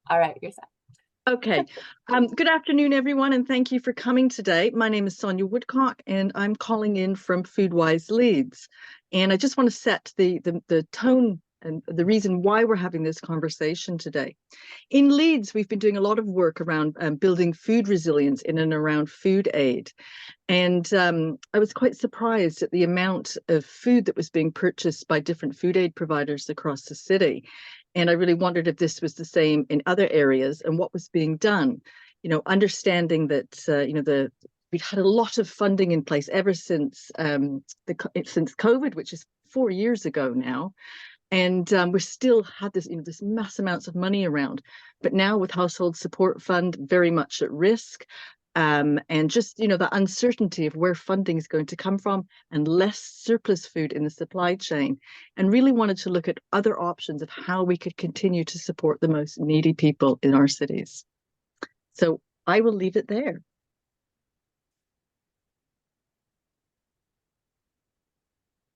All right, you're set. Okay. Good afternoon, everyone, and thank you for coming today. My name is Sonja Woodcock, and I'm calling in from FoodWise Leeds. And I just want to set the tone and the reason why we're having this conversation today. In Leeds, we've been doing a lot of work around building food resilience in and around food aid. And I was quite surprised at the amount of food that was being purchased by different food aid providers across the city. And I really wondered if this was the same in other areas and what was being done. You know, understanding that we've had a lot of funding in place ever since since COVID, which is 4 years ago now. And we still had this mass amounts of money around, but now with Household Support Fund very much at risk, and just the uncertainty of where funding is going to come from, and less surplus food in the supply chain, and really wanted to look at other options of how we could continue to support the most needy people in our cities. So I will leave it there.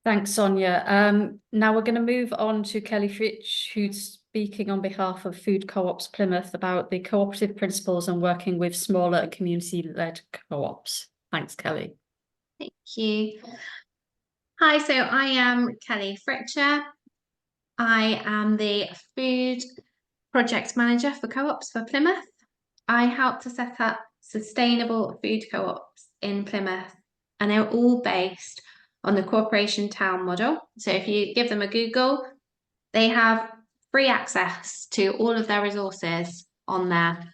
Thanks, Sonja. Now we're going to move on to Kelly Fritzsche, who's speaking on behalf of Food Co-ops Plymouth about the cooperative principles and working with smaller and community-led co-ops. Thanks, Kelly. Thank you. Hi, so I am Kelly Fritzsche. I am the Food Project Manager for Co-ops for Plymouth. I help to set up sustainable food co-ops in Plymouth, and they're all based on the Corporation Town model. So if you give them a Google, they have free access to all of their resources on there.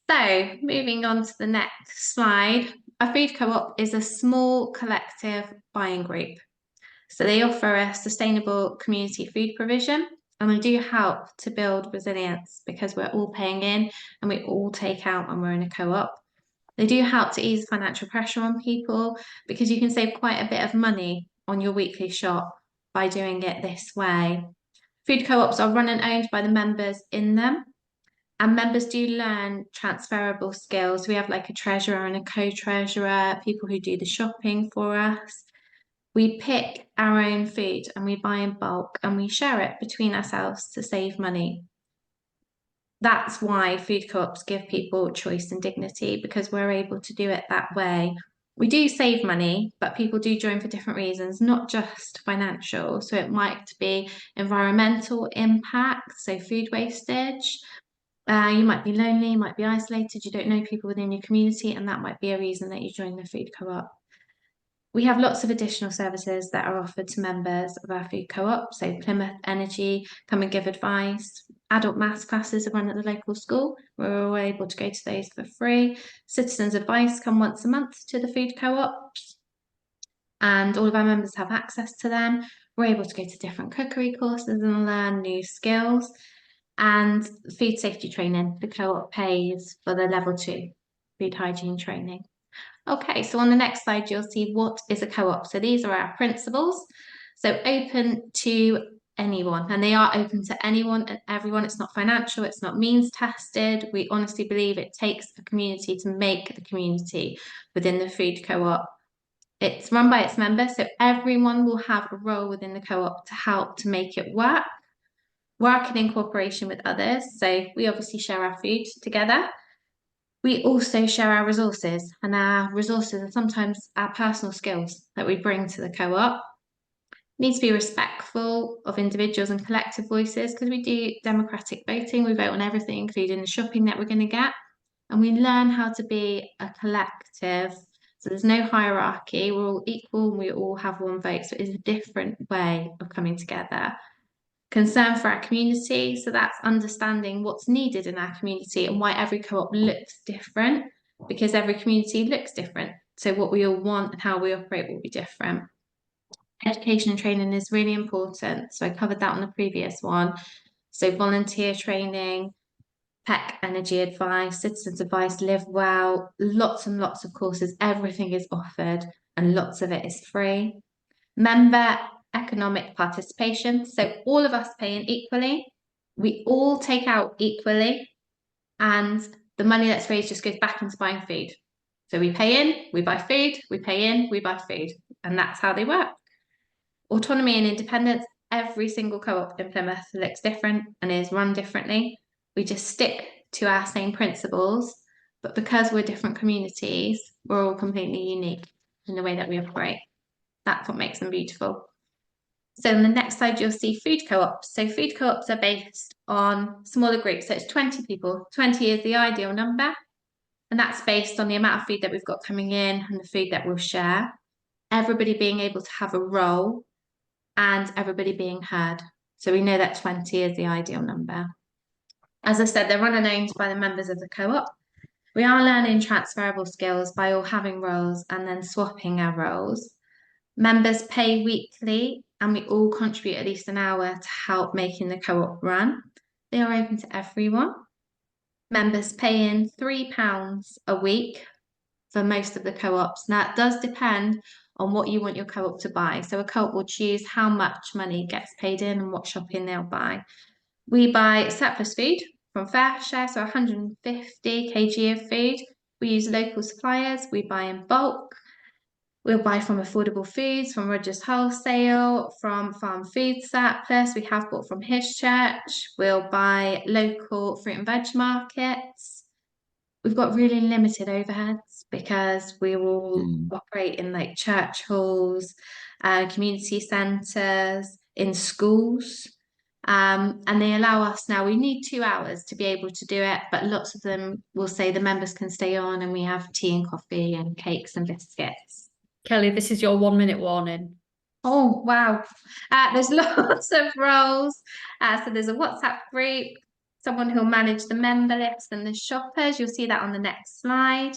So moving on to the next slide, a food co-op is a small collective buying group. So they offer a sustainable community food provision, and they do help to build resilience because we're all paying in and we all take out when we're in a co-op. They do help to ease financial pressure on people because you can save quite a bit of money on your weekly shop by doing it this way. Food co-ops are run and owned by the members in them, and members do learn transferable skills. We have like a treasurer and a co-treasurer, people who do the shopping for us. We pick our own food and we buy in bulk and we share it between ourselves to save money. That's why food co-ops give people choice and dignity, because we're able to do it that way. We do save money, but people do join for different reasons, not just financial. So it might be environmental impact, so food wastage. You might be lonely, you might be isolated, you don't know people within your community, and that might be a reason that you join the food co-op. We have lots of additional services that are offered to members of our food co-op. So Plymouth Energy come and give advice. Adult maths classes are run at the local school. We're all able to go to those for free. Citizens Advice come once a month to the food co-ops, and all of our members have access to them. We're able to go to different cookery courses and learn new skills. And food safety training, the co-op pays for the level 2 food hygiene training. Okay, so on the next slide, you'll see what is a co-op. So these are our principles. So open to anyone, and they are open to anyone and everyone. It's not financial, it's not means tested. We honestly believe it takes a community to make the community within the food co-op. It's run by its members, so everyone will have a role within the co-op to help to make it work. Working in cooperation with others. So we obviously share our food together. We also share our resources, and our resources are sometimes our personal skills that we bring to the co-op. Need to be respectful of individuals and collective voices, because we do democratic voting. We vote on everything, including the shopping that we're going to get. And we learn how to be a collective. So there's no hierarchy. We're all equal and we all have one vote. So it's a different way of coming together. Concern for our community, so that's understanding what's needed in our community and why every co-op looks different, because every community looks different. So what we all want and how we operate will be different. Education and training is really important. So I covered that on the previous one. So volunteer training, PEC energy advice, citizens advice, live well, lots and lots of courses, everything is offered and lots of it is free. Member economic participation, so all of us pay in equally, we all take out equally, and the money that's raised just goes back into buying food. So we pay in, we buy food, we pay in, we buy food, and that's how they work. Autonomy and independence, every single co-op in Plymouth looks different and is run differently. We just stick to our same principles, but because we're different communities, we're all completely unique in the way that we operate. That's what makes them beautiful. So on the next slide, you'll see food co-ops. So food co-ops are based on smaller groups. So it's 20 people. 20 is the ideal number. And that's based on the amount of food that we've got coming in and the food that we'll share. Everybody being able to have a role and everybody being heard. So we know that 20 is the ideal number. As I said, they're run and owned by the members of the co-op. We are learning transferable skills by all having roles and then swapping our roles. Members pay weekly and we all contribute at least an hour to help making the co-op run. They are open to everyone. Members pay in £3 a week for most of the co-ops. Now it does depend on what you want your co-op to buy. So a co-op will choose how much money gets paid in and what shopping they'll buy. We buy surplus food from Fritzsche, so 150 kg of food. We use local suppliers, we buy in bulk. We'll buy from Affordable Foods, from Rogers Wholesale, from Farm Food Surplus. We have bought from his church. We'll buy local fruit and veg markets. We've got really limited overheads because we will operate in like church halls, community centres, in schools. And they allow us now, we need 2 hours to be able to do it, but lots of them will say the members can stay on and we have tea and coffee and cakes and biscuits. Kelly, this is your 1-minute warning. Oh, wow. There's lots of roles. So there's a WhatsApp group, someone who'll manage the member list and the shoppers. You'll see that on the next slide.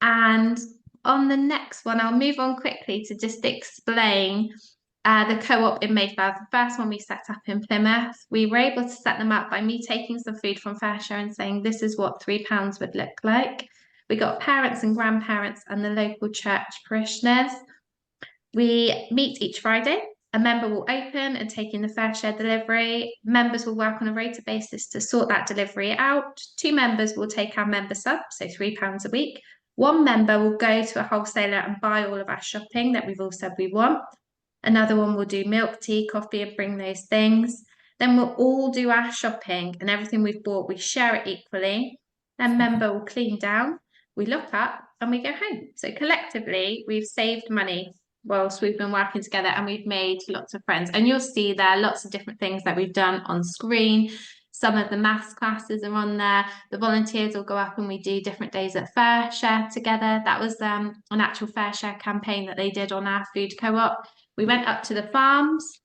And on the next one, I'll move on quickly to just explain the co-op in Mayfair. The first one we set up in Plymouth. We were able to set them up by me taking some food from Fritzsche and saying, this is what £3 would look like. We got parents and grandparents and the local church parishioners. We meet each Friday. A member will open and take in the Fritzsche delivery. Members will work on a rota basis to sort that delivery out. 2 members will take our member sub, so £3 a week. 1 member will go to a wholesaler and buy all of our shopping that we've all said we want. Another one will do milk, tea, coffee and bring those things. Then we'll all do our shopping and everything we've bought, we share it equally. Then member will clean down, we look up and we go home. So collectively, we've saved money whilst we've been working together and we've made lots of friends. And you'll see there lots of different things that we've done on screen. Some of the maths classes are on there. The volunteers will go up and we do different days at Fritzsche together. That was an actual Fritzsche campaign that they did on our food co-op. We went up to the farms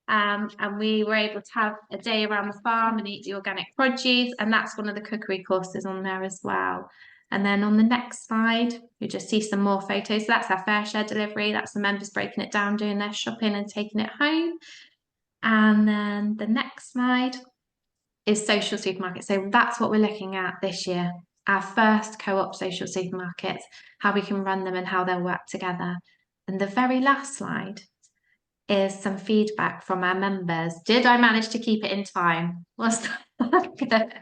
and we were able to have a day around the farm and eat the organic produce. And that's one of the cookery courses on there as well. And then on the next slide, you just see some more photos. So that's our Fritzsche delivery. That's the members breaking it down, doing their shopping and taking it home. And then the next slide is social supermarkets. So that's what we're looking at this year. Our first co-op social supermarkets, how we can run them and how they'll work together. And the very last slide is some feedback from our members. Did I manage to keep it in time? Was that good?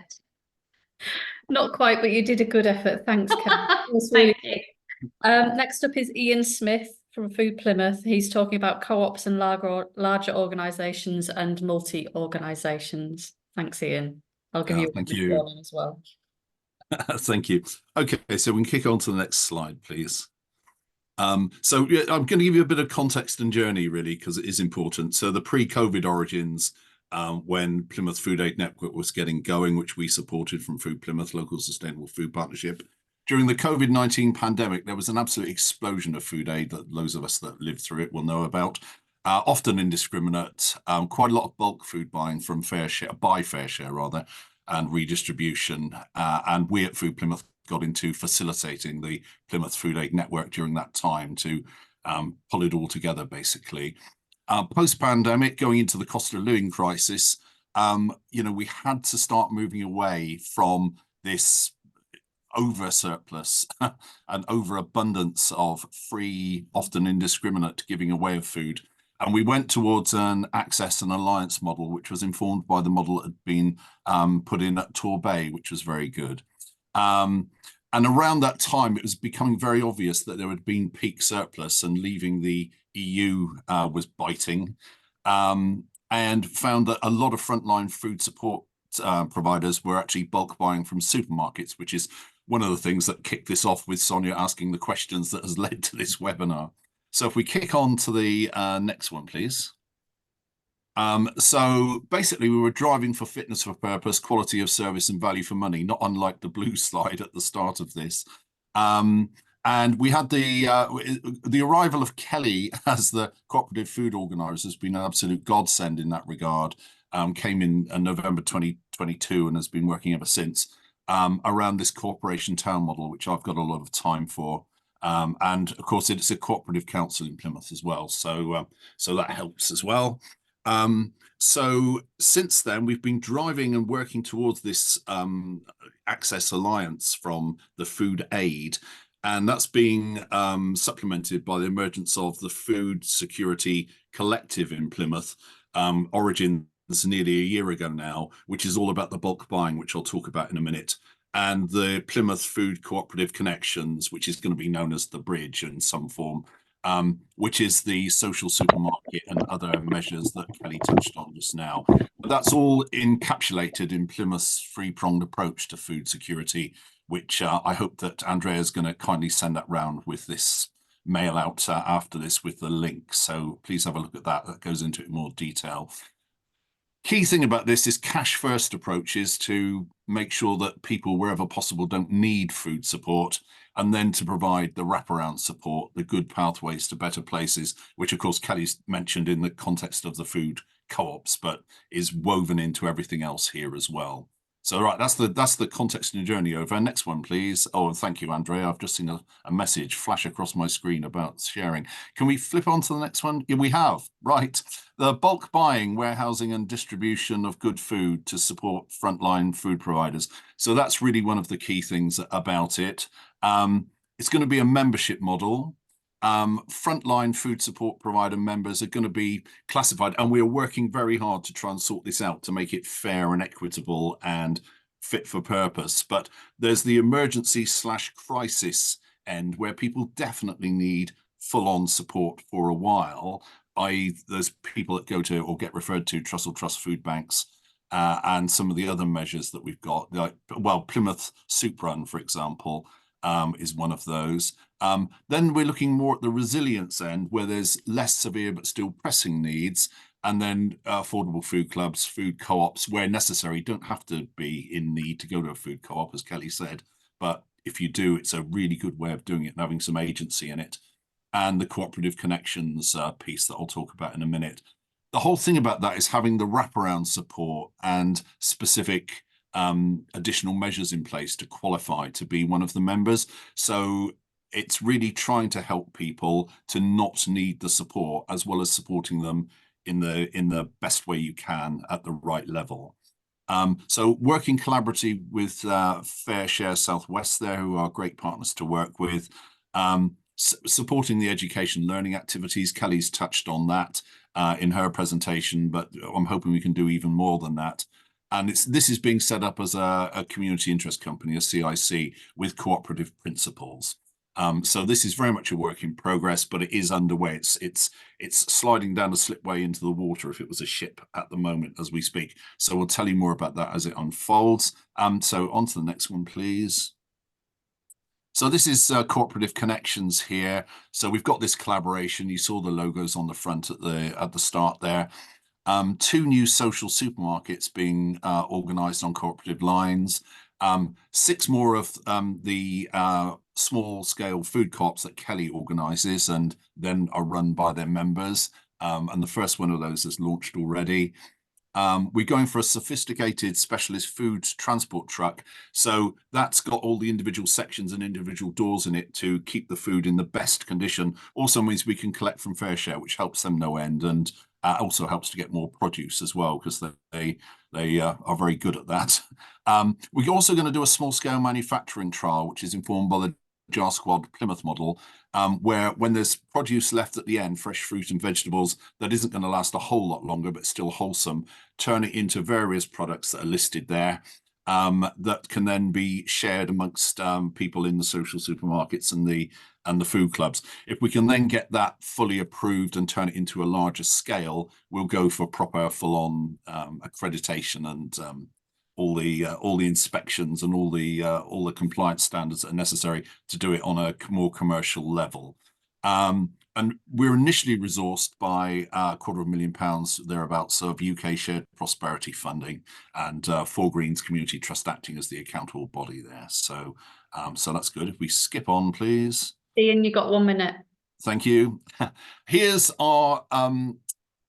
Not quite, but you did a good effort. Thanks, Kelly. Thank you. Next up is Ian Smith from Food Plymouth. He's talking about co-ops and larger organisations and multi-organisations. Thanks, Ian. I'll give you a warning as well. Thank you. Okay, so we can kick on to the next slide, please. So yeah, I'm going to give you a bit of context and journey, really, because it is important. So the pre-COVID origins, when Plymouth Food Aid Network was getting going, which we supported from Food Plymouth, Local Sustainable Food Partnership. During the COVID-19 pandemic, there was an absolute explosion of food aid that those of us that lived through it will know about. Often indiscriminate, quite a lot of bulk food buying from by Fritzsche rather, and redistribution. And we at Food Plymouth got into facilitating the Plymouth Food Aid Network during that time to pull it all together, basically. Post-pandemic, going into the cost of living crisis, we had to start moving away from this over surplus and overabundance of free, often indiscriminate giving away of food. And we went towards an access and alliance model, which was informed by the model that had been put in at Torbay, which was very good. And around that time, it was becoming very obvious that there had been peak surplus and leaving the EU was biting, and found that a lot of frontline food support providers were actually bulk buying from supermarkets, which is one of the things that kicked this off with Sonja asking the questions that has led to this webinar. So if we kick on to the next one, please. So basically, we were driving for fitness for purpose, quality of service and value for money, not unlike the blue slide at the start of this. And we had the arrival of Kelly as the cooperative food organizer has been an absolute godsend in that regard. Came in November 2022 and has been working ever since around this corporation town model, which I've got a lot of time for. And of course, it's a cooperative council in Plymouth as well. So that helps as well. So since then, we've been driving and working towards this Access Alliance from the Food Aid, and that's being supplemented by the emergence of the Food Security Collective in Plymouth, origins nearly a year ago now, which is all about the bulk buying, which I'll talk about in a minute, and the Plymouth Food Cooperative Connections, which is going to be known as the Bridge in some form. Which is the social supermarket and other measures that Kelly touched on just now. But that's all encapsulated in Plymouth's three-pronged approach to food security, which I hope that Andrea is going to kindly send that round with this mail out after this with the link. So please have a look at that. That goes into it in more detail. Key thing about this is cash first approaches to make sure that people wherever possible don't need food support, and then to provide the wraparound support, the good pathways to better places, which of course Kelly's mentioned in the context of the food co-ops, but is woven into everything else here as well. So right, that's the context and journey over. Next one, please. Oh, and thank you, Andrea. I've just seen a message flash across my screen about sharing. Can we flip on to the next one? Yeah, we have. Right. The bulk buying, warehousing and distribution of good food to support frontline food providers. So that's really one of the key things about it. It's going to be a membership model. Frontline food support provider members are going to be classified, and we are working very hard to try and sort this out to make it fair and equitable and fit for purpose. But there's the emergency/crisis end where people definitely need full-on support for a while, i.e. there's people that go to or get referred to Trussell Trust food banks and some of the other measures that we've got, like, well, Plymouth Soup Run, for example, is one of those. Then we're looking more at the resilience end, where there's less severe but still pressing needs, and then affordable food clubs, food co-ops, where necessary, don't have to be in need to go to a food co-op, as Kelly said, but if you do, it's a really good way of doing it and having some agency in it. And the cooperative connections piece that I'll talk about in a minute. The whole thing about that is having the wraparound support and specific additional measures in place to qualify to be one of the members. So it's really trying to help people to not need the support, as well as supporting them in the best way you can at the right level. So working collaboratively with Fair Share Southwest there, who are great partners to work with, supporting the education learning activities. Kelly's touched on that in her presentation, but I'm hoping we can do even more than that. And this is being set up as a community interest company, a CIC, with cooperative principles. So this is very much a work in progress, but it is underway. It's sliding down a slipway into the water if it was a ship at the moment as we speak. So we'll tell you more about that as it unfolds. So on to the next one, please. So this is cooperative connections here. So we've got this collaboration. You saw the logos on the front at the start there. 2 new social supermarkets being organised on cooperative lines. 6 more of the small-scale food co-ops that Kelly organises and then are run by their members. And the first one of those has launched already. We're going for a sophisticated specialist food transport truck. So that's got all the individual sections and individual doors in it to keep the food in the best condition. Also means we can collect from Fair Share, which helps them no end, and also helps to get more produce as well, because they are very good at that. We're also going to do a small-scale manufacturing trial, which is informed by the Jar Squad Plymouth model, where when there's produce left at the end, fresh fruit and vegetables, that isn't going to last a whole lot longer, but still wholesome, turn it into various products that are listed there, that can then be shared amongst people in the social supermarkets and the food clubs. If we can then get that fully approved and turn it into a larger scale, we'll go for proper full-on accreditation and all the inspections and all the compliance standards that are necessary to do it on a more commercial level. And we're initially resourced by £250,000 thereabouts of UK shared prosperity funding, and Four Greens Community Trust acting as the accountable body there. So so that's good. If we skip on, please. Ian, you got 1 minute. Thank you. Here's our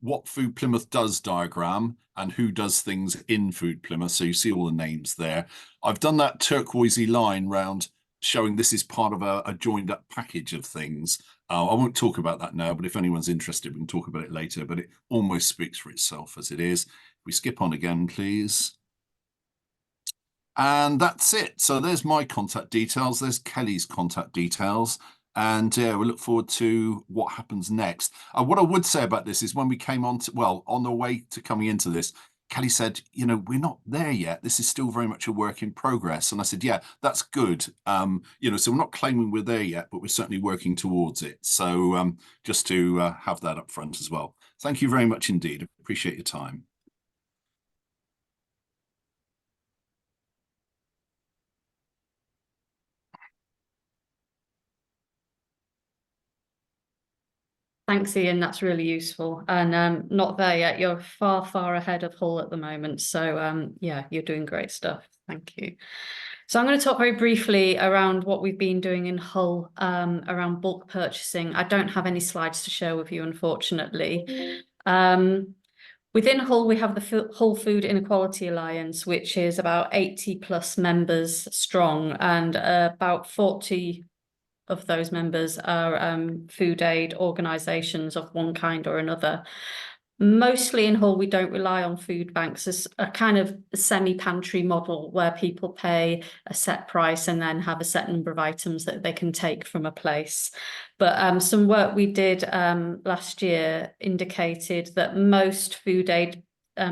What Food Plymouth Does diagram and who does things in Food Plymouth. So you see all the names there. I've done that turquoisey line round showing this is part of a joined up package of things. I won't talk about that now, but if anyone's interested, we can talk about it later, but it almost speaks for itself as it is. If we skip on again, please. And that's it. So there's my contact details. There's Kelly's contact details. And we look forward to what happens next. What I would say about this is when we came on to, well, on the way to coming into this, Kelly said, you know, we're not there yet. This is still very much a work in progress. And I said, yeah, that's good. You know, so we're not claiming we're there yet, but we're certainly working towards it. So just to have that up front as well. Thank you very much indeed. Appreciate your time. Thanks, Ian. That's really useful. And not there yet. You're far, far ahead of Hull at the moment. So yeah, you're doing great stuff. Thank you. So I'm going to talk very briefly around what we've been doing in Hull around bulk purchasing. I don't have any slides to share with you, unfortunately. Within Hull, we have the Hull Food Inequality Alliance, which is about 80 plus members strong, and about 40 of those members are food aid organisations of one kind or another. Mostly in Hull, we don't rely on food banks as a kind of semi-pantry model where people pay a set price and then have a set number of items that they can take from a place. But some work we did last year indicated that most food aid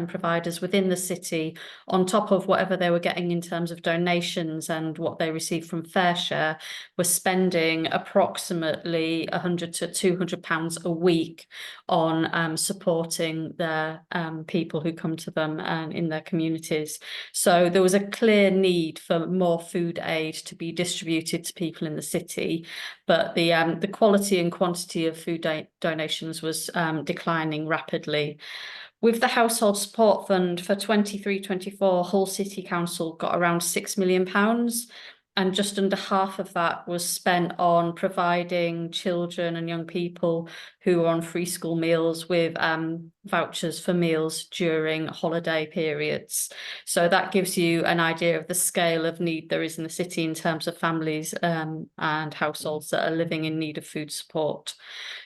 providers within the city, on top of whatever they were getting in terms of donations and what they received from FareShare, were spending approximately £100 to £200 a week on supporting their people who come to them in their communities. So there was a clear need for more food aid to be distributed to people in the city, but the quality and quantity of food donations was declining rapidly. With the Household Support Fund for 23-24, Hull City Council got around £6 million, and just under half of that was spent on providing children and young people who are on free school meals with vouchers for meals during holiday periods. So that gives you an idea of the scale of need there is in the city in terms of families and households that are living in need of food support.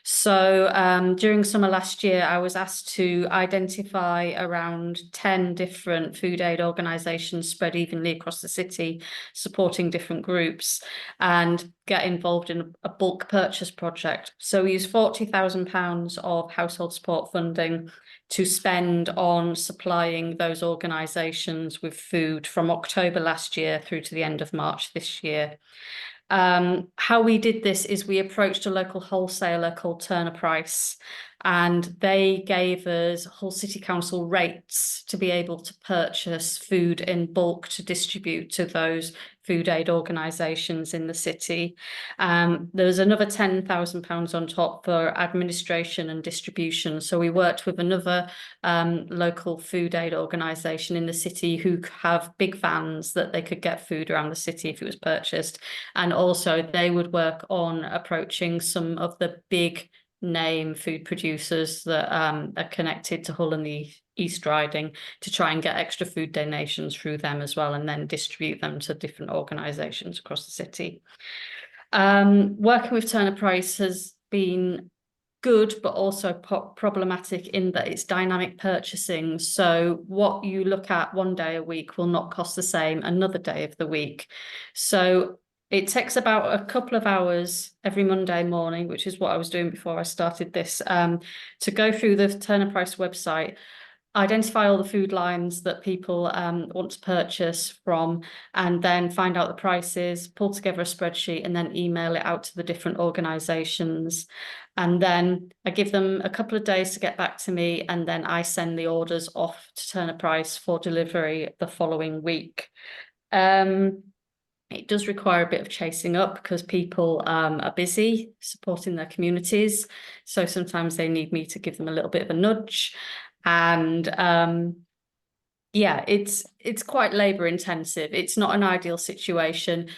So during summer last year, I was asked to identify around 10 different food aid organisations spread evenly across the city, supporting different groups, and get involved in a bulk purchase project. So we used £40,000 of household support funding to spend on supplying those organisations with food from October last year through to the end of March this year. How we did this is we approached a local wholesaler called Turner Price, and they gave us Hull City Council rates to be able to purchase food in bulk to distribute to those food aid organisations in the city. There was another £10,000 on top for administration and distribution. So we worked with another local food aid organisation in the city who have big vans that they could get food around the city if it was purchased. And also they would work on approaching some of the big name food producers that are connected to Hull and the East Riding to try and get extra food donations through them as well, and then distribute them to different organisations across the city. Working with Turner Price has been good, but also problematic in that it's dynamic purchasing. So what you look at one day a week will not cost the same another day of the week. So it takes about a couple of hours every Monday morning, which is what I was doing before I started this, to go through the Turner Price website, identify all the food lines that people want to purchase from, and then find out the prices, pull together a spreadsheet, and then email it out to the different organisations. And then I give them a couple of days to get back to me, and then I send the orders off to Turner Price for delivery the following week. It does require a bit of chasing up because people are busy supporting their communities. So sometimes they need me to give them a little bit of a nudge. And yeah, it's quite labour intensive. It's not an ideal situation.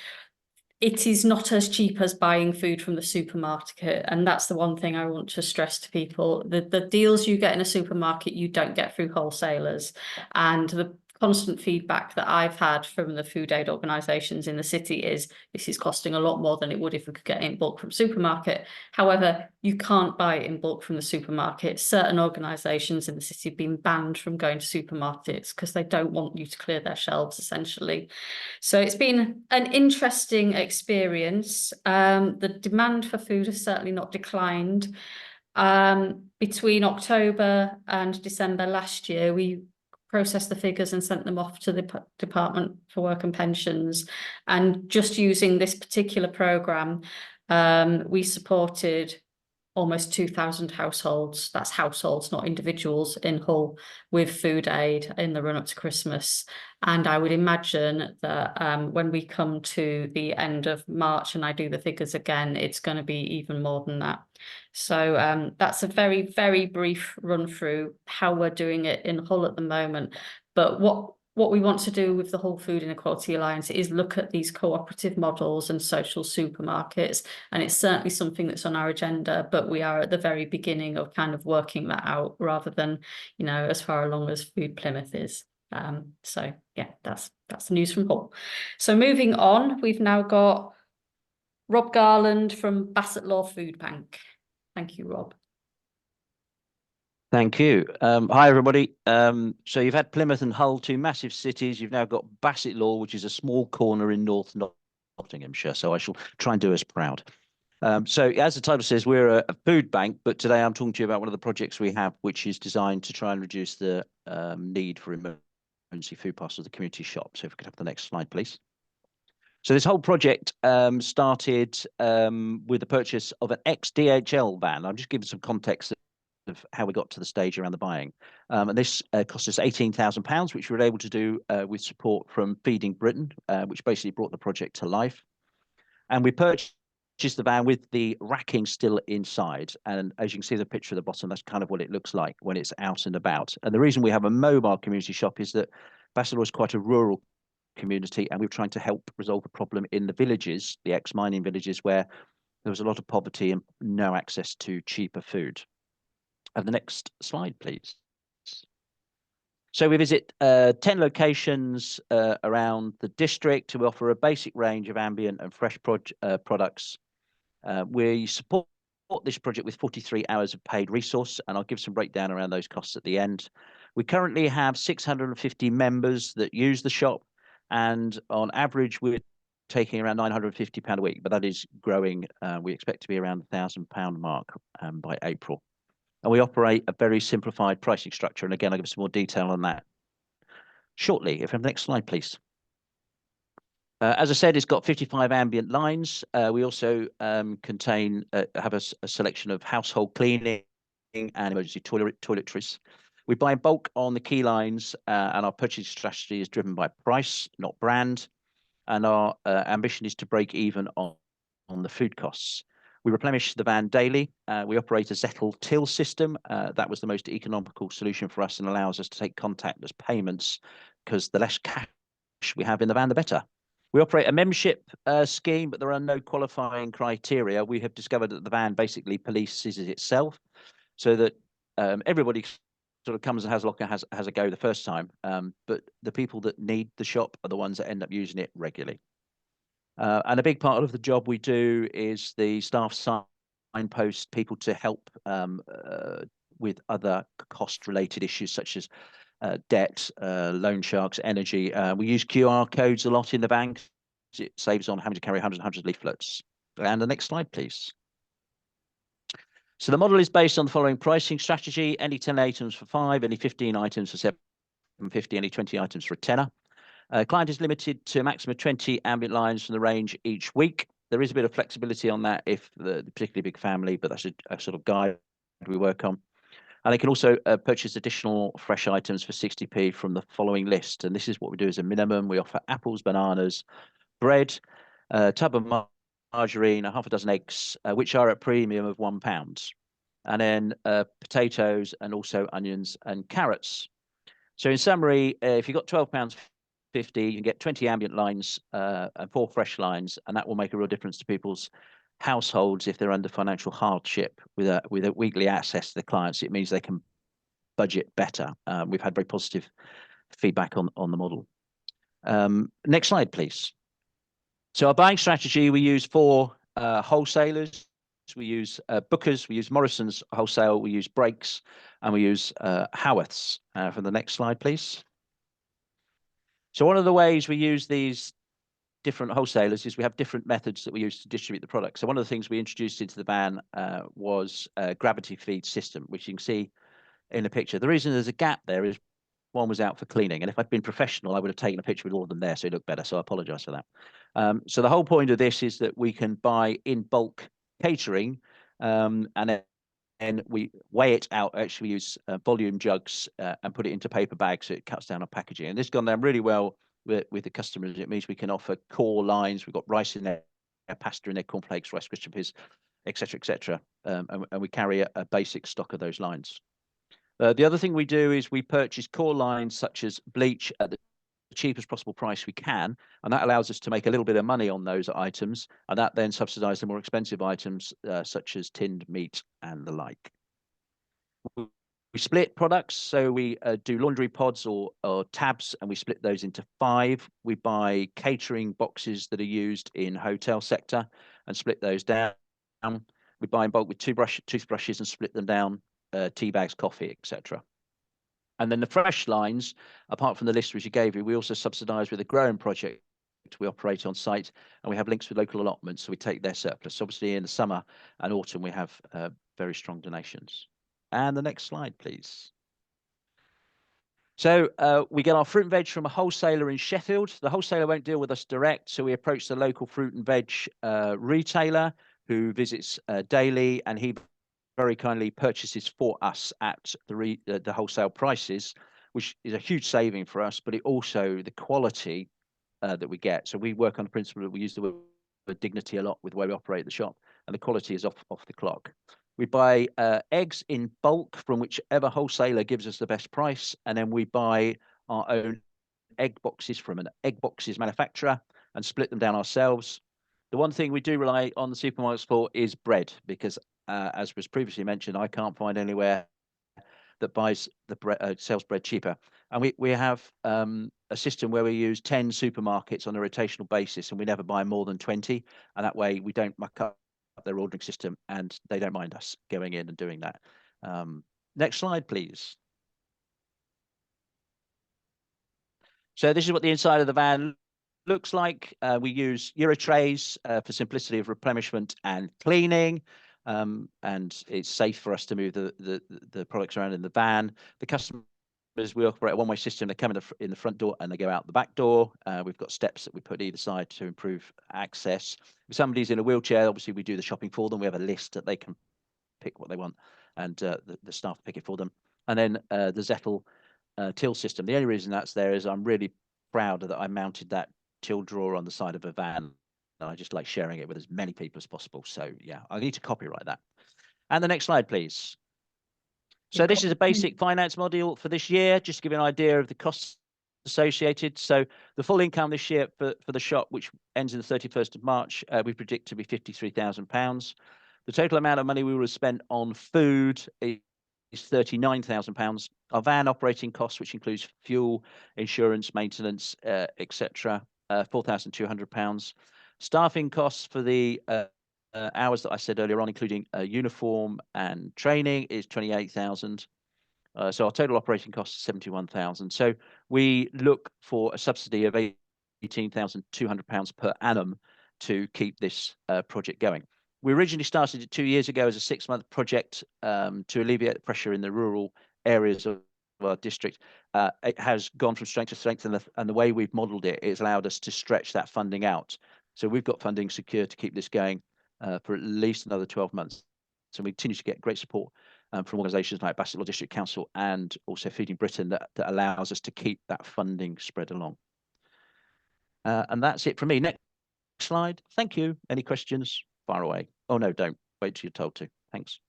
It is not as cheap as buying food from the supermarket. And that's the one thing I want to stress to people. The deals you get in a supermarket, you don't get through wholesalers. And the constant feedback that I've had from the food aid organisations in the city is this is costing a lot more than it would if we could get it in bulk from supermarket. However, you can't buy it in bulk from the supermarket. Certain organisations in the city have been banned from going to supermarkets because they don't want you to clear their shelves, essentially. So it's been an interesting experience. The demand for food has certainly not declined. Between October and December last year, we processed the figures and sent them off to the Department for Work and Pensions. And just using this particular programme, we supported almost 2,000 households. That's households, not individuals, in Hull with food aid in the run-up to Christmas. And I would imagine that when we come to the end of March and I do the figures again, it's going to be even more than that. So that's a very, very brief run through how we're doing it in Hull at the moment. But what we want to do with the Hull Food Inequality Alliance is look at these cooperative models and social supermarkets. And it's certainly something that's on our agenda, but we are at the very beginning of kind of working that out rather than, you know, as far along as Food Plymouth is. So yeah, that's the news from Hull. So moving on, we've now got Rob Garland from Bassetlaw Food Bank. Thank you, Rob. Thank you. Hi, everybody. So you've had Plymouth and Hull, two massive cities. You've now got Bassetlaw, which is a small corner in North Nottinghamshire. So I shall try and do us proud. So as the title says, we're a food bank, but today I'm talking to you about one of the projects we have, which is designed to try and reduce the need for emergency food parcels at the community shop. So if we could have the next slide, please. So this whole project started with the purchase of an ex-DHL van. I'm just giving some context of how we got to the stage around the buying. And this cost us £18,000, which we were able to do with support from Feeding Britain, which basically brought the project to life. And we purchased the van with the racking still inside. And as you can see the picture at the bottom, that's kind of what it looks like when it's out and about. And the reason we have a mobile community shop is that Bassetlaw is quite a rural community, and we were trying to help resolve the problem in the villages, the ex-mining villages, where there was a lot of poverty and no access to cheaper food. And the next slide, please. So we visit 10 locations around the district. We offer a basic range of ambient and fresh products. We support this project with 43 hours of paid resource, and I'll give some breakdown around those costs at the end. We currently have 650 members that use the shop, and on average, we're taking around £950 a week, but that is growing. We expect to be around the £1,000 mark by April. And we operate a very simplified pricing structure. And again, I'll give some more detail on that shortly. If we have the next slide, please. As I said, it's got 55 ambient lines. We also have a selection of household cleaning and emergency toiletries. We buy in bulk on the key lines, and our purchasing strategy is driven by price, not brand. And our ambition is to break even on the food costs. We replenish the van daily. We operate a Zettel till system. That was the most economical solution for us and allows us to take contactless payments because the less cash we have in the van, the better. We operate a membership scheme, but there are no qualifying criteria. We have discovered that the van basically polices itself so that everybody sort of comes and has a go the first time. But the people that need the shop are the ones that end up using it regularly. And a big part of the job we do is the staff signpost people to help with other cost-related issues such as debt, loan sharks, energy. We use QR codes a lot in the bank. It saves on having to carry hundreds and hundreds of leaflets. And the next slide, please. So the model is based on the following pricing strategy: any 10 items for £5, any 15 items for £7.50, any 20 items for a tenner. Client is limited to a maximum of 20 ambient lines from the range each week. There is a bit of flexibility on that if the particularly big family, but that's a sort of guide we work on. And they can also purchase additional fresh items for 60p from the following list. And this is what we do as a minimum. We offer apples, bananas, bread, a tub of margarine, half a dozen eggs, which are at premium of £1. And then potatoes and also onions and carrots. So in summary, if you've got £12.50, you can get 20 ambient lines and 4 fresh lines, and that will make a real difference to people's households if they're under financial hardship with a weekly access to the clients. It means they can budget better. We've had very positive feedback on the model. Next slide, please. So our buying strategy, we use 4 wholesalers. We use Booker's, we use Morrison's Wholesale, we use Brakes, and we use Howarth's. For the next slide, please. So one of the ways we use these different wholesalers is we have different methods that we use to distribute the product. So one of the things we introduced into the van was a gravity feed system, which you can see in the picture. The reason there's a gap there is one was out for cleaning. And if I'd been professional, I would have taken a picture with all of them there so it looked better. So I apologize for that. So the whole point of this is that we can buy in bulk catering and then we weigh it out. Actually, we use volume jugs and put it into paper bags so it cuts down on packaging. And this has gone down really well with the customers. It means we can offer core lines. We've got rice in there, pasta in there, cornflakes, Rice Krispies, etc., etc. And we carry a basic stock of those lines. The other thing we do is we purchase core lines such as bleach at the cheapest possible price we can, and that allows us to make a little bit of money on those items, and that then subsidizes the more expensive items such as tinned meat and the like. We split products, so we do laundry pods or tabs, and we split those into 5. We buy catering boxes that are used in hotel sector and split those down. We buy in bulk with toothbrushes and split them down, tea bags, coffee, etc. And then the fresh lines, apart from the list which you gave me, we also subsidise with a growing project we operate on site, and we have links with local allotments, so we take their surplus. Obviously, in the summer and autumn, we have very strong donations. And the next slide, please. So we get our fruit and veg from a wholesaler in Sheffield. The wholesaler won't deal with us direct, so we approach the local fruit and veg retailer who visits daily, and he very kindly purchases for us at the wholesale prices, which is a huge saving for us, but it also the quality that we get. So we work on the principle that we use the word dignity a lot with the way we operate the shop, and the quality is off the clock. We buy eggs in bulk from whichever wholesaler gives us the best price, and then we buy our own egg boxes from an egg boxes manufacturer and split them down ourselves. The one thing we do rely on the supermarkets for is bread, because as was previously mentioned, I can't find anywhere that buys the sells bread cheaper. And we have a system where we use 10 supermarkets on a rotational basis, and we never buy more than 20. And that way we don't muck up their ordering system, and they don't mind us going in and doing that. Next slide, please. So this is what the inside of the van looks like. We use Euro trays for simplicity of replenishment and cleaning. And it's safe for us to move the products around in the van. The customers, we operate a one-way system. They come in the front door and they go out the back door. We've got steps that we put either side to improve access. If somebody's in a wheelchair, obviously we do the shopping for them. We have a list that they can pick what they want, and the staff pick it for them. And then the Zettel till system. The only reason that's there is I'm really proud that I mounted that till drawer on the side of a van. And I just like sharing it with as many people as possible. So yeah, I need to copyright that. And the next slide, please. So this is a basic finance model for this year, just to give you an idea of the costs associated. So the full income this year for the shop, which ends in the 31st of March, we predict to be £53,000. The total amount of money we will have spent on food is £39,000. Our van operating costs, which includes fuel, insurance, maintenance, etc., £4,200. Staffing costs for the hours that I said earlier on, including uniform and training, is £28,000. So our total operating cost is £71,000. So we look for a subsidy of £18,200 per annum to keep this project going. we originally started it 2 years ago as a 6-month project to alleviate the pressure in the rural areas of our district. It has gone from strength to strength, and the way we've modelled it, it's allowed us to stretch that funding out. So we've got funding secure to keep this going for at least another 12 months. So we continue to get great support from organisations like Bassetlaw District Council and also Feeding Britain that allows us to keep that funding spread along. And that's it from me. Next slide. Thank you. Any questions? Fire away. Oh, no, don't. Wait till you're told to. Thanks.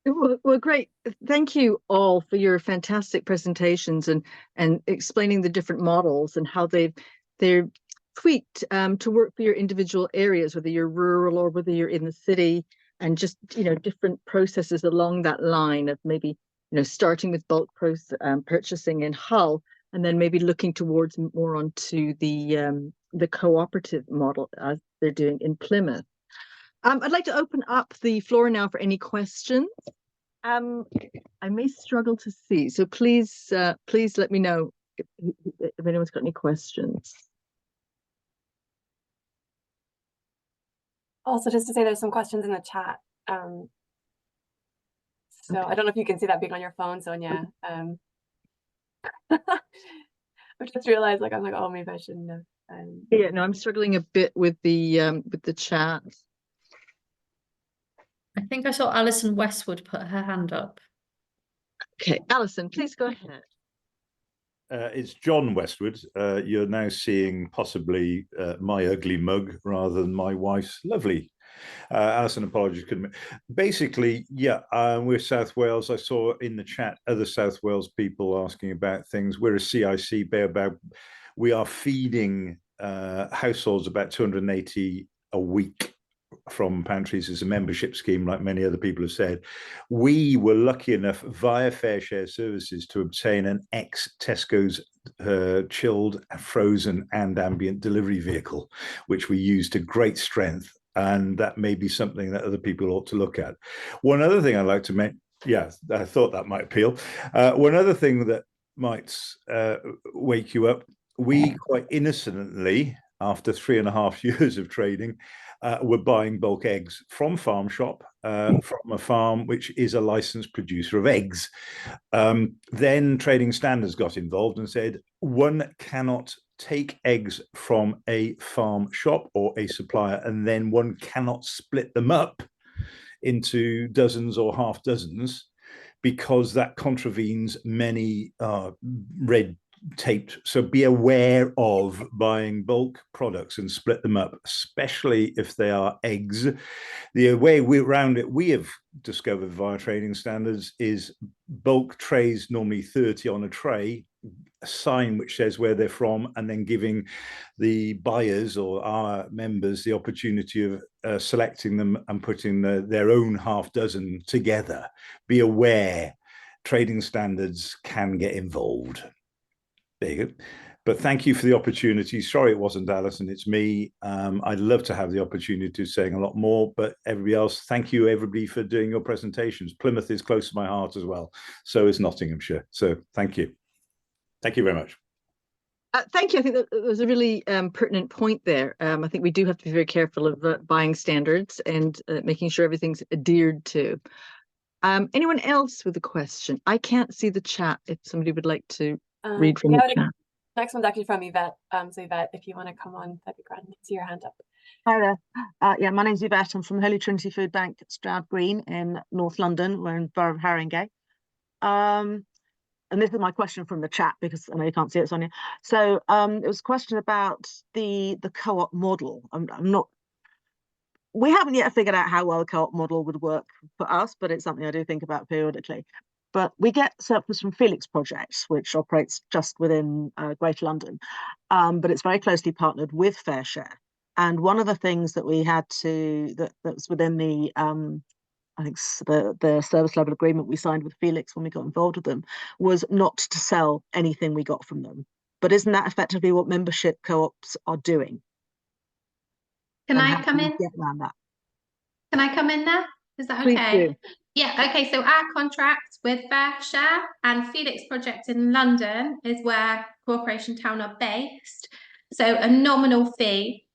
Well, great. Thank you all for your fantastic presentations and explaining the different models and how they're tweaked to work for your individual areas, whether you're rural or whether you're in the city, and just, you know, different processes along that line of maybe, you know, starting with bulk purchasing in Hull, and then maybe looking towards more onto the cooperative model as they're doing in Plymouth. I'd like to open up the floor now for any questions. I may struggle to see, so please let me know if anyone's got any questions. Also, just to say there's some questions in the chat. So Okay. I don't know if you can see that big on your phone, Sonja. I just realized, like, I'm like, oh, maybe I shouldn't have. Yeah, no, I'm struggling a bit with the chat. I think I saw Alison Westwood put her hand up. Okay, Alison, please go ahead. It's John Westwood. You're now seeing possibly my ugly mug rather than my wife's lovely. Alison, apologies, couldn't. Basically, yeah, we're South Wales. I saw in the chat other South Wales people asking about things. We're a CIC. We are feeding households about 280 a week from pantries as a membership scheme, like many other people have said. We were lucky enough via Fair Share Services to obtain an ex-Tesco's chilled, frozen and ambient delivery vehicle, which we use to great strength. And that may be something that other people ought to look at. One other thing I'd like to mention, yeah, I thought that might appeal. One other thing that might wake you up, we quite innocently, after 3.5 years of trading, we're buying bulk eggs from Farm Shop, from a farm which is a licensed producer of eggs. Then Trading Standards got involved and said, one cannot take eggs from a farm shop or a supplier, and then one cannot split them up into dozens or half dozens, because that contravenes many red taped. So be aware of buying bulk products and split them up, especially if they are eggs. The way around it we have discovered via Trading Standards is bulk trays, normally 30 on a tray, a sign which says where they're from, and then giving the buyers or our members the opportunity of selecting them and putting their own half dozen together. Be aware, Trading Standards can get involved. There you go. But thank you for the opportunity. Sorry it wasn't Alison, it's me. I'd love to have the opportunity of saying a lot more, but everybody else, thank you everybody for doing your presentations. Plymouth is close to my heart as well. So is Nottinghamshire. So thank you. Thank you very much. Thank you. I think that there's a really pertinent point there. I think we do have to be very careful of buying standards and making sure everything's adhered to. Anyone else with a question? I can't see the chat if somebody would like to read from the chat. Next one's actually from Yvette. So Yvette, if you want to come on, that'd be great. I can see your hand up. Hi there. Yeah, my name's Yvette. I'm from Holy Trinity Food Bank at Stroud Green in North London. We're in Borough of Haringey. And this is my question from the chat, because I know you can't see it, Sonja. So it was a question about the co-op model. We haven't yet figured out how well the co-op model would work for us, but it's something I do think about periodically. But we get surplus from Felix Projects, which operates just within Greater London, but it's very closely partnered with Fair Share. And one of the things that we had that's within the I think the service level agreement we signed with Felix when we got involved with them was not to sell anything we got from them. But isn't that effectively what membership co-ops are doing? Can I come in? Get around that? Can I come in there? Is that Please okay? do. Yeah, okay, so our contract with Fair Share and Felix Project in London is where Corporation Town are based. So a nominal fee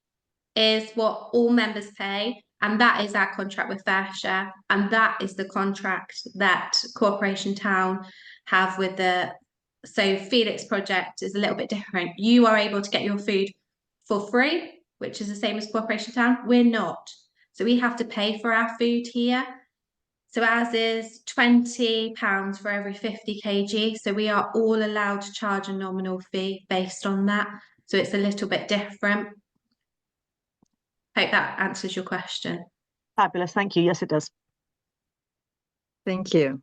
is what all members pay, and that is our contract with Fritzsche, and that is the contract that Corporation Town have with the. So Felix project is a little bit different. You are able to get your food for free, which is the same as Corporation Town. We're not. So we have to pay for our food here. So ours is £20 for every 50 kg. So we are all allowed to charge a nominal fee based on that. So it's a little bit different. Hope that answers your question. Fabulous. Thank you. Yes, it does. Thank you.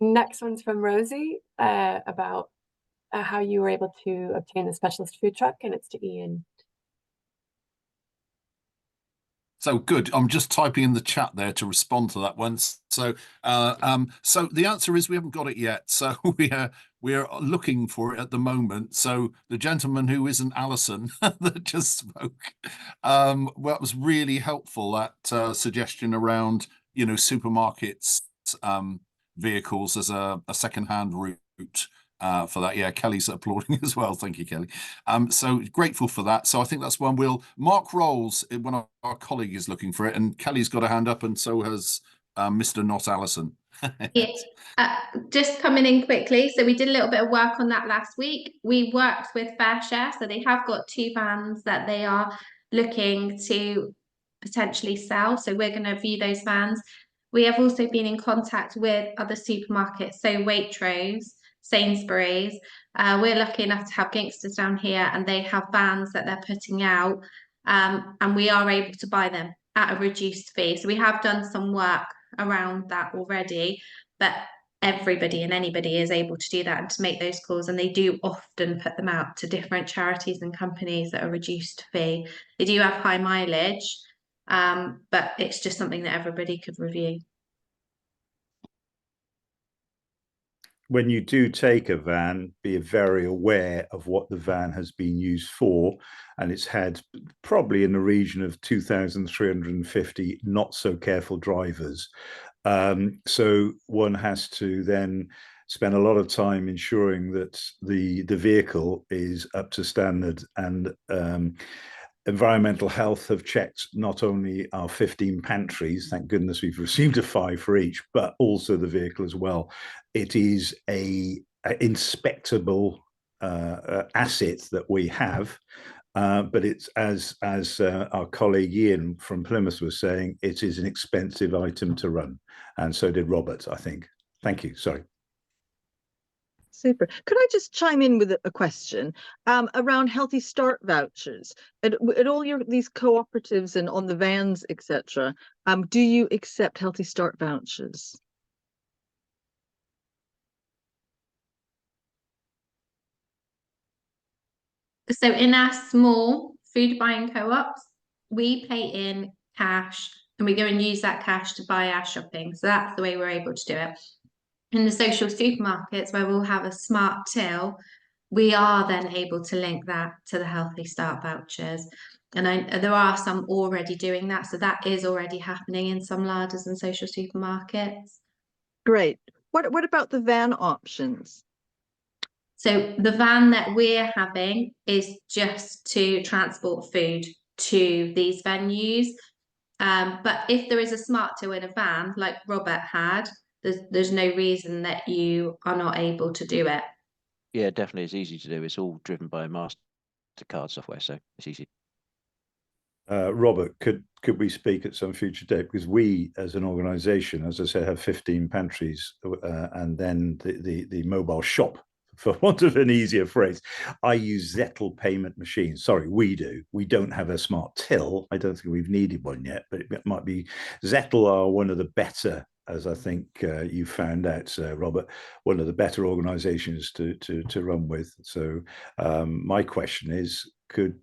Next one's from Rosie about how you were able to obtain the specialist food truck, and it's to Ian. So good. I'm just typing in the chat there to respond to that one. So, so the answer is we haven't got it yet. So we're looking for it at the moment. So the gentleman who isn't Alison that just spoke, well, it was really helpful, that suggestion around, you know, supermarkets, vehicles as a second-hand route. For that. Yeah, Kelly's applauding as well. Thank you, Kelly. So grateful for that. So I think that's one we'll Mark Rolls when our colleague is looking for it, and Kelly's got a hand up, and so has Mr. Not Allison. Yes. Just coming in quickly. So we did a little bit of work on that last week. We worked with Fritzsche, so they have got 2 vans that they are looking to potentially sell. So we're going to view those vans. We have also been in contact with other supermarkets, so Waitrose, Sainsbury's. We're lucky enough to have Gangsters down here, and they have vans that they're putting out, and we are able to buy them at a reduced fee. So we have done some work around that already, but everybody and anybody is able to do that and to make those calls, and they do often put them out to different charities and companies at a reduced fee. They do have high mileage, but it's just something that everybody could review. When you do take a van, be very aware of what the van has been used for, and it's had probably in the region of 2,350 not so careful drivers. So one has to then spend a lot of time ensuring that the vehicle is up to standard, and environmental health have checked not only our 15 pantries, thank goodness we've received a 5 for each, but also the vehicle as well. It is a inspectable asset that we have, but it's as our colleague Ian from Plymouth was saying, it is an expensive item to run, and so did Robert, I think. Thank you. Sorry. Super. Could I just chime in with a question around Healthy Start vouchers? At all these cooperatives and on the vans, etc., do you accept Healthy Start vouchers? So in our small food buying co-ops, we pay in cash and we go and use that cash to buy our shopping. So that's the way we're able to do it. In the social supermarkets, where we'll have a smart till, we are then able to link that to the Healthy Start vouchers. And there are some already doing that. So that is already happening in some larders and social supermarkets. Great. What about the van options? So the van that we're having is just to transport food to these venues. But if there is a smart till in a van, like Robert had, there's no reason that you are not able to do it. Yeah, definitely. It's easy to do. It's all driven by MasterCard software, so it's easy. Robert, could we speak at some future date? Because we, as an organisation, as I said, have 15 pantries, and then the mobile shop, for want of an easier phrase. I use Zettel payment machines. Sorry, we do. We don't have a smart till. I don't think we've needed one yet, but it might be. Zettel are one of the better, as I think you found out, Robert, one of the better organisations to run with. So my question is, could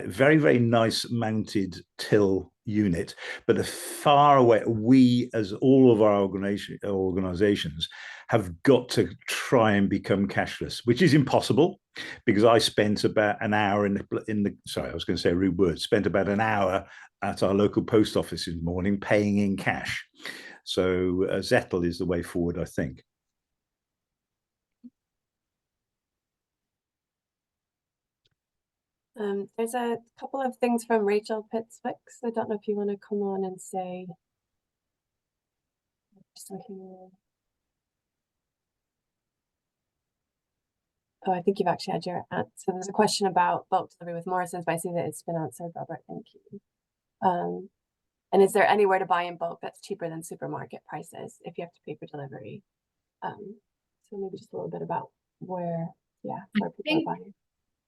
very, very nice mounted till unit, but as far away, we as all of our organizations have got to try and become cashless, which is impossible, because I spent about an hour sorry, I was going to say a rude word, spent about an hour at our local post office this morning paying in cash. So Zettel is the way forward, I think. There's a couple of things from Rachel Pittswick. I don't know if you want to come on and say. Oh, I think you've actually had your answer. So there's a question about bulk delivery with Morrison's, but I see that it's been answered, Robert. Thank you. And is there anywhere to buy in bulk that's cheaper than supermarket prices if you have to pay for delivery? So maybe just a little bit about where people are buying.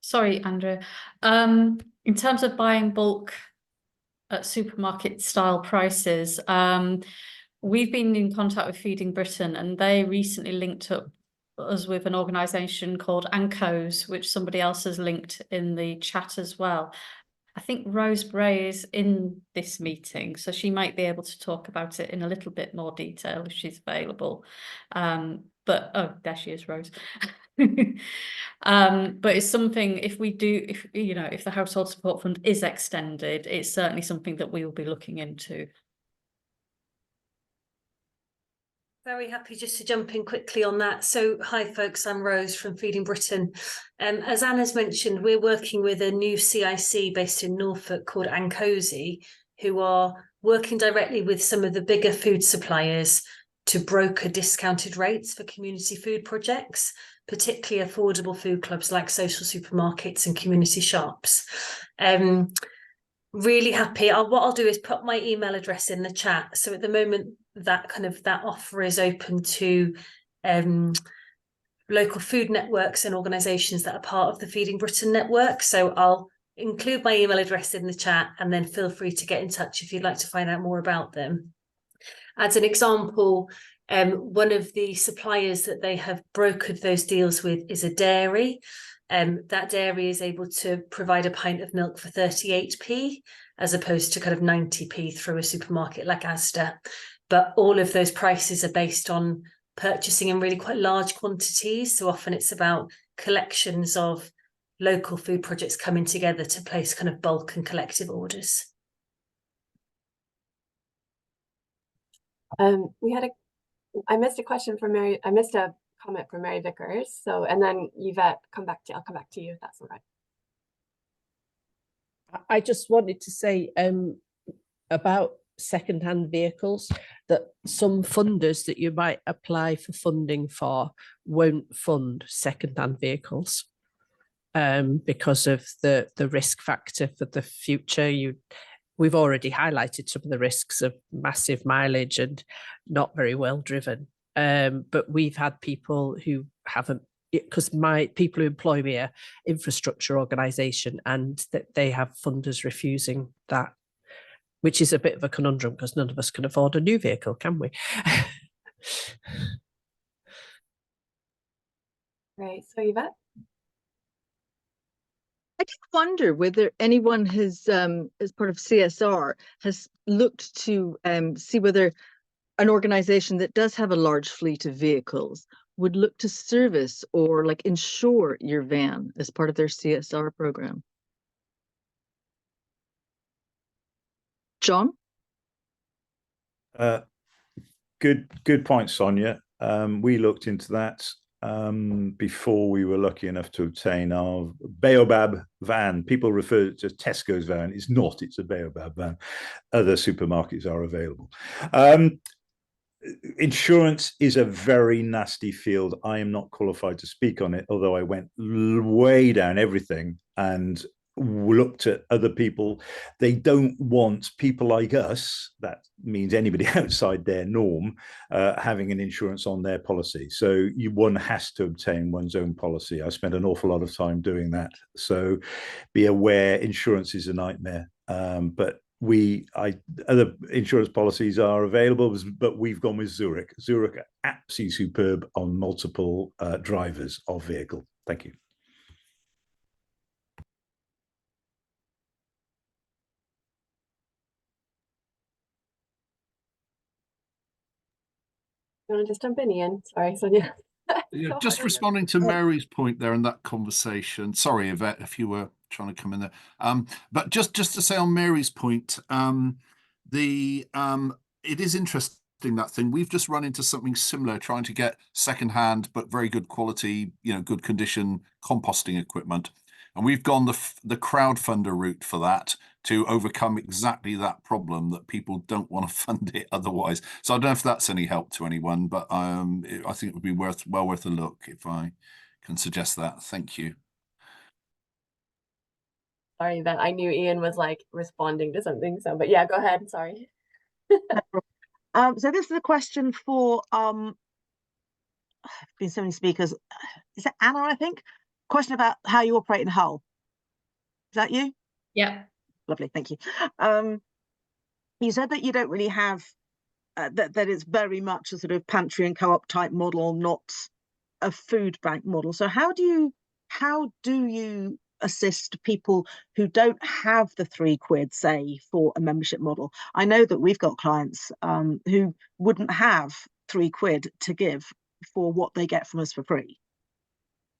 Sorry, Andrea. In terms of buying bulk at supermarket style prices, we've been in contact with Feeding Britain, and they recently linked up us with an organisation called ANCOS, which somebody else has linked in the chat as well. I think Rose Bray is in this meeting, so she might be able to talk about it in a little bit more detail if she's available. But oh, there she is, Rose. But it's something, if the household support fund is extended, it's certainly something that we will be looking into. Very happy just to jump in quickly on that. So hi folks, I'm Rose from Feeding Britain. As Anna's mentioned, we're working with a new CIC based in Norfolk called ANCOS, who are working directly with some of the bigger food suppliers to broker discounted rates for community food projects, particularly affordable food clubs like social supermarkets and community shops. Really happy. What I'll do is put my email address in the chat. So at the moment, that offer is open to local food networks and organisations that are part of the Feeding Britain network. So I'll include my email address in the chat, and then feel free to get in touch if you'd like to find out more about them. As an example, one of the suppliers that they have brokered those deals with is a dairy. That dairy is able to provide a pint of milk for 38p as opposed to kind of 90p through a supermarket like Asda. But all of those prices are based on purchasing in really quite large quantities. So often it's about collections of local food projects coming together to place kind of bulk and collective orders. I missed a question from Mary. I missed a comment from Mary Vickers. So, and then Yvette, I'll come back to you if that's all right. I just wanted to say about second-hand vehicles, that some funders that you might apply for funding for won't fund second-hand vehicles because of the risk factor for the future. We've already highlighted some of the risks of massive mileage and not very well driven. But we've had people who haven't, because my people who employ me are infrastructure organisation, and that they have funders refusing that, which is a bit of a conundrum because none of us can afford a new vehicle, can we? Right. So Yvette? I did wonder whether anyone has, as part of CSR, has looked to see whether an organisation that does have a large fleet of vehicles would look to service or like insure your van as part of their CSR program. John? Good point, Sonia. We looked into that before we were lucky enough to obtain our Baobab van. People refer to Tesco's van. It's not, it's a Baobab van. Other supermarkets are available. Insurance is a very nasty field. I am not qualified to speak on it, although I went way down everything and looked at other people. They don't want people like us, that means anybody outside their norm, having an insurance on their policy. So one has to obtain one's own policy. I spent an awful lot of time doing that. So be aware, insurance is a nightmare. But other insurance policies are available, but we've gone with Zurich. Zurich are absolutely superb on multiple drivers of vehicle. Thank you. You want to just jump in, Ian? Sorry, Sonia. Yeah, just responding to Mary's point there in that conversation. Sorry, Yvette, if you were trying to come in there. But just to say on Mary's point, it is interesting, that thing. We've just run into something similar, trying to get secondhand but very good quality, good condition composting equipment. And we've gone the crowdfunder route for that to overcome exactly that problem that people don't want to fund it otherwise. So I don't know if that's any help to anyone, but I think it would be well worth a look if I can suggest that. Thank you. Sorry that I knew Ian was like responding to something. So, but yeah, go ahead. Sorry. So this is a question for been so many speakers. Is it Anna, I think? Question about how you operate in Hull. Is that you? Yeah. Lovely, thank you. You said that you don't really have that it's very much a sort of pantry and co-op type model, not a food bank model. So how do you assist people who don't have the £3, say, for a membership model? I know that we've got clients who wouldn't have £3 to give for what they get from us for free.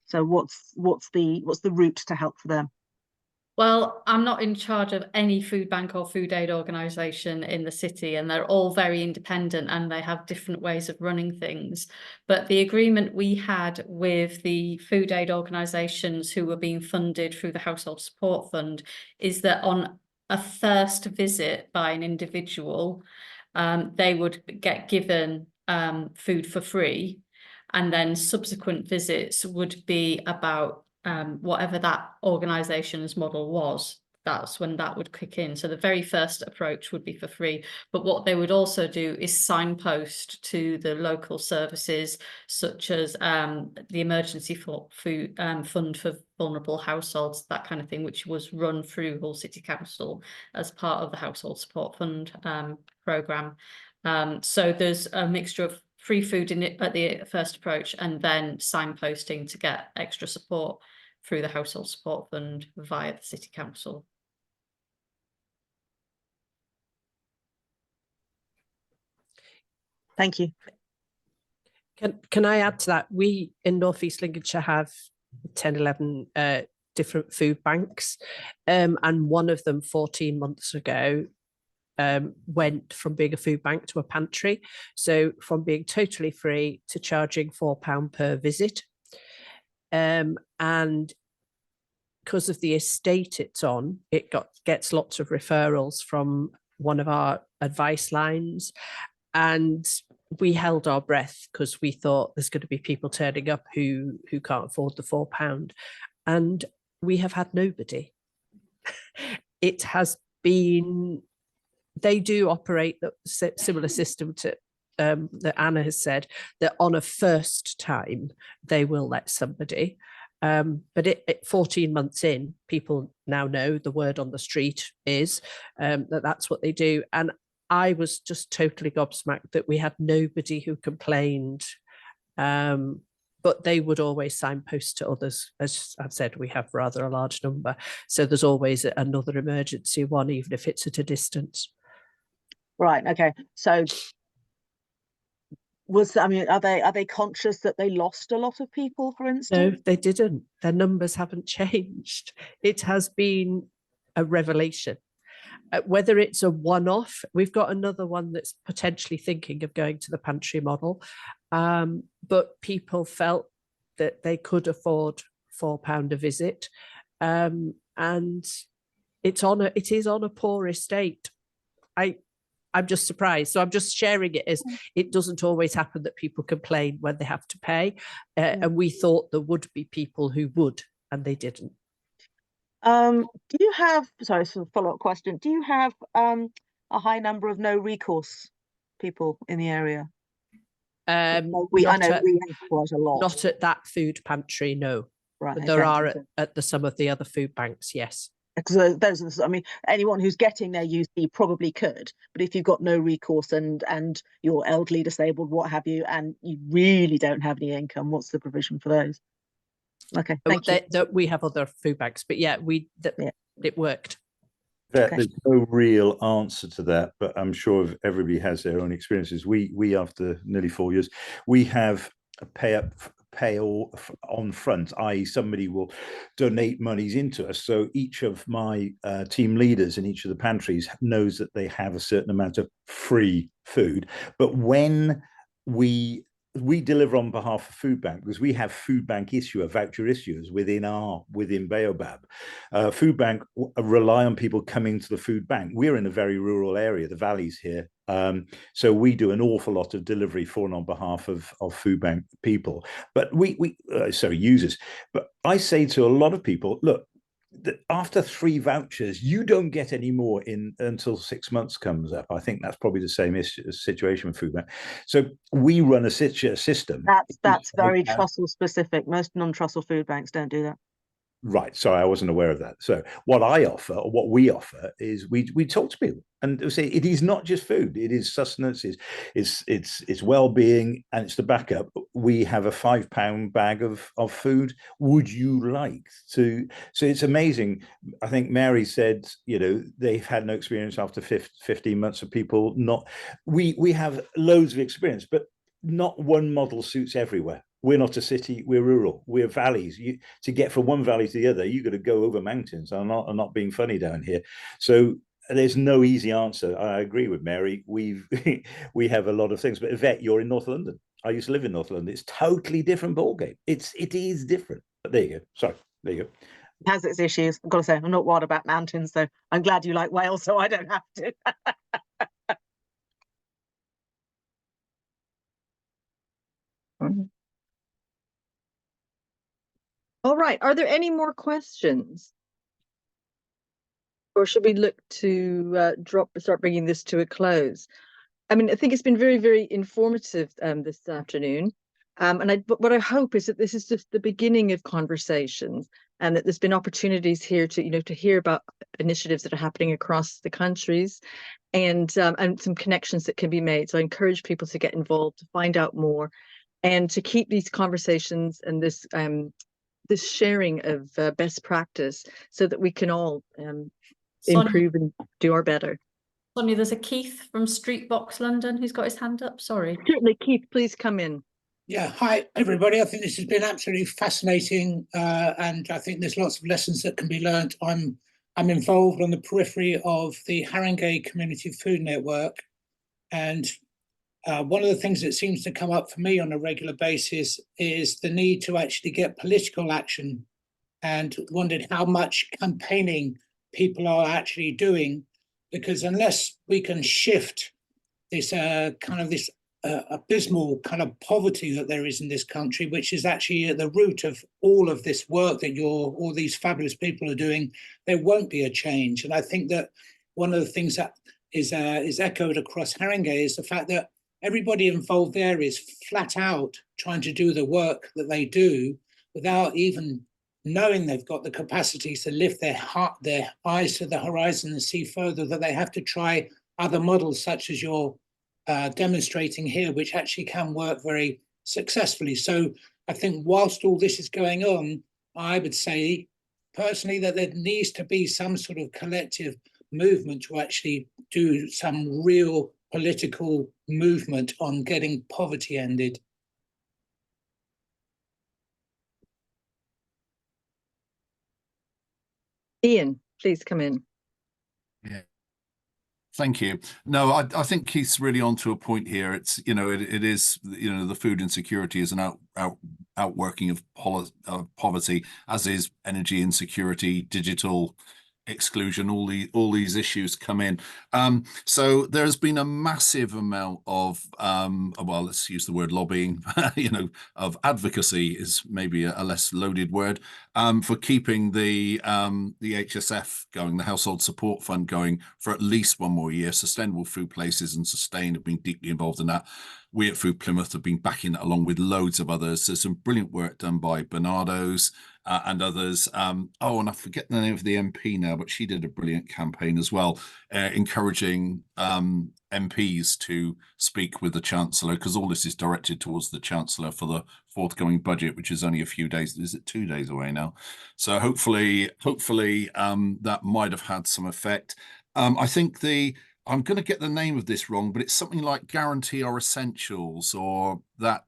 So what's the route to help for them? Well, I'm not in charge of any food bank or food aid organisation in the city, and they're all very independent and they have different ways of running things. But the agreement we had with the food aid organisations who were being funded through the Household Support Fund is that on a first visit by an individual, they would get given food for free, and then subsequent visits would be about whatever that organisation's model was. That's when that would kick in. So the very first approach would be for free. But what they would also do is signpost to the local services, such as the Emergency Food Fund for Vulnerable Households, that kind of thing, which was run through Hull City Council as part of the Household Support Fund programme. So there's a mixture of free food in it at the first approach, and then signposting to get extra support through the Household Support Fund via the City Council. Thank you. Can I add to that? We in North East Lincolnshire have 10, 11 different food banks, and one of them 14 months ago went from being a food bank to a pantry. So from being totally free to charging £4 per visit. And because of the estate it's on, it gets lots of referrals from one of our advice lines. And we held our breath because we thought there's going to be people turning up who can't afford the £4. And we have had nobody. It has been, they do operate the similar system to that Anna has said, that on a first time they will let somebody, but 14 months in, people now know, the word on the street is that's what they do. And I was just totally gobsmacked that we had nobody who complained, but they would always signpost to others. As I've said, we have rather a large number, so there's always another emergency one, even if it's at a distance. Right, okay. So are they conscious that they lost a lot of people, for instance? No, they didn't. Their numbers haven't changed. It has been a revelation. Whether it's a one-off, we've got another one that's potentially thinking of going to the pantry model, but people felt that they could afford £4 a visit, and it is on a poor estate. I'm just surprised. So I'm just sharing it as it doesn't always happen that people complain when they have to pay. And we thought there would be people who would, and they didn't. Do you have, sorry, so follow-up question. Do you have a high number of no recourse people in the area? I know we have quite a lot. Not at that food pantry, no. Right. But there are at some of the other food banks, yes. Because those are, anyone who's getting their UC probably could, but if you've got no recourse and you're elderly, disabled, what have you, and you really don't have any income, what's the provision for those? Okay, thank you. We have other food banks, but yeah, it worked. There's no real answer to that, but I'm sure everybody has their own experiences. We after nearly 4 years, we have a pay all on front, i.e. somebody will donate monies into us. So each of my team leaders in each of the pantries knows that they have a certain amount of free food. But when we we deliver on behalf of Food Bank because we have Food Bank voucher issuers within Baobab. Food Bank rely on people coming to the Food Bank. We're in a very rural area, the valleys here. So we do an awful lot of delivery for and on behalf of Food Bank people, but users. But I say to a lot of people, look, after 3 vouchers, you don't get any more until 6 months comes up. I think that's probably the same situation with Food Bank. So we run a system. That's very trussel specific. Most non-trussel food banks don't do that. Right. Sorry, I wasn't aware of that. So what we offer is we talk to people and say it is not just food. It is sustenance, it's well-being, and it's the backup. We have a £5 bag of food. Would you like to? So it's amazing. I think Mary said, they've had no experience after 15 months of people not. We have loads of experience, but not one model suits everywhere. We're not a city, we're rural, we're valleys. To get from one valley to the other, you've got to go over mountains. I'm not being funny down here. So there's no easy answer. I agree with Mary. We have a lot of things. But Yvette, you're in North London. I used to live in North London. It's totally different ballgame. It is different. But there you go. Sorry, there you go. It has its issues. I've got to say, I'm not wild about mountains, so I'm glad you like Wales, so I don't have to. All right. Are there any more questions? Or should we look to start bringing this to a close? I mean, I think it's been very, very informative this afternoon. But what I hope is that this is just the beginning of conversations, and that there's been opportunities here to hear about initiatives that are happening across the countries, and some connections that can be made. So I encourage people to get involved, to find out more, and to keep these conversations and this sharing of best practice, so that we can all improve and do our better. Sonja, there's a Keith from Streetbox London who's got his hand up. Sorry. Certainly, Keith, please come in. Yeah, hi everybody. I think this has been absolutely fascinating, and I think there's lots of lessons that can be learned. I'm involved on the periphery of the Haringey Community Food Network, and one of the things that seems to come up for me on a regular basis is the need to actually get political action, and wondered how much campaigning people are actually doing, because unless we can shift this abysmal kind of poverty that there is in this country, which is actually at the root of all of this work that all these fabulous people are doing, there won't be a change. And I think that one of the things that is echoed across Haringey is the fact that everybody involved there is flat out trying to do the work that they do without even knowing they've got the capacity to lift their eyes to the horizon and see further, that they have to try other models such as you're demonstrating here, which actually can work very successfully. So I think whilst all this is going on, I would say personally that there needs to be some sort of collective movement to actually do some real political movement on getting poverty ended. Ian, please come in. Yeah. Thank you. No, I think Keith's really onto a point here. It's, it is, the food insecurity is an outworking of poverty, as is energy insecurity, digital exclusion, all these issues come in. So there's been a massive amount of well, let's use the word lobbying, of advocacy is maybe a less loaded word, for keeping the HSF going, the Household Support Fund going, for at least one more year. Sustainable Food Places and Sustain have been deeply involved in that. We at Food Plymouth have been backing it along with loads of others. There's some brilliant work done by Bernardo's and others. And I forget the name of the MP now, but she did a brilliant campaign as well, encouraging MPs to speak with the Chancellor, because all this is directed towards the Chancellor for the forthcoming budget, which is only a few days. Is it 2 days away now? So hopefully that might have had some effect. I think I'm going to get the name of this wrong, but it's something like Guarantee Our Essentials, or that,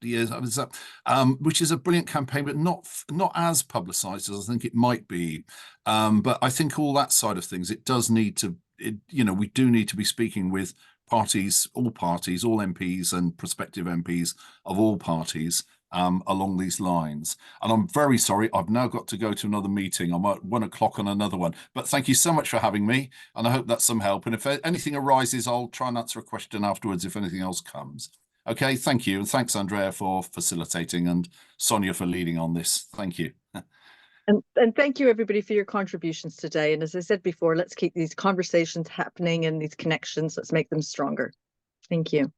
which is a brilliant campaign, but not as publicised as I think it might be. But I think all that side of things, it does need to, we do need to be speaking with parties, all MPs and prospective MPs of all parties along these lines. And I'm very sorry, I've now got to go to another meeting. I'm at 1 o'clock on another one. But thank you so much for having me, and I hope that's some help. And if anything arises, I'll try and answer a question afterwards if anything else comes. Okay, thank you. And thanks, Andrea, for facilitating, and Sonja for leading on this. Thank you. And thank you, everybody, for your contributions today. And as I said before, let's keep these conversations happening and these connections. Let's make them stronger. Thank you.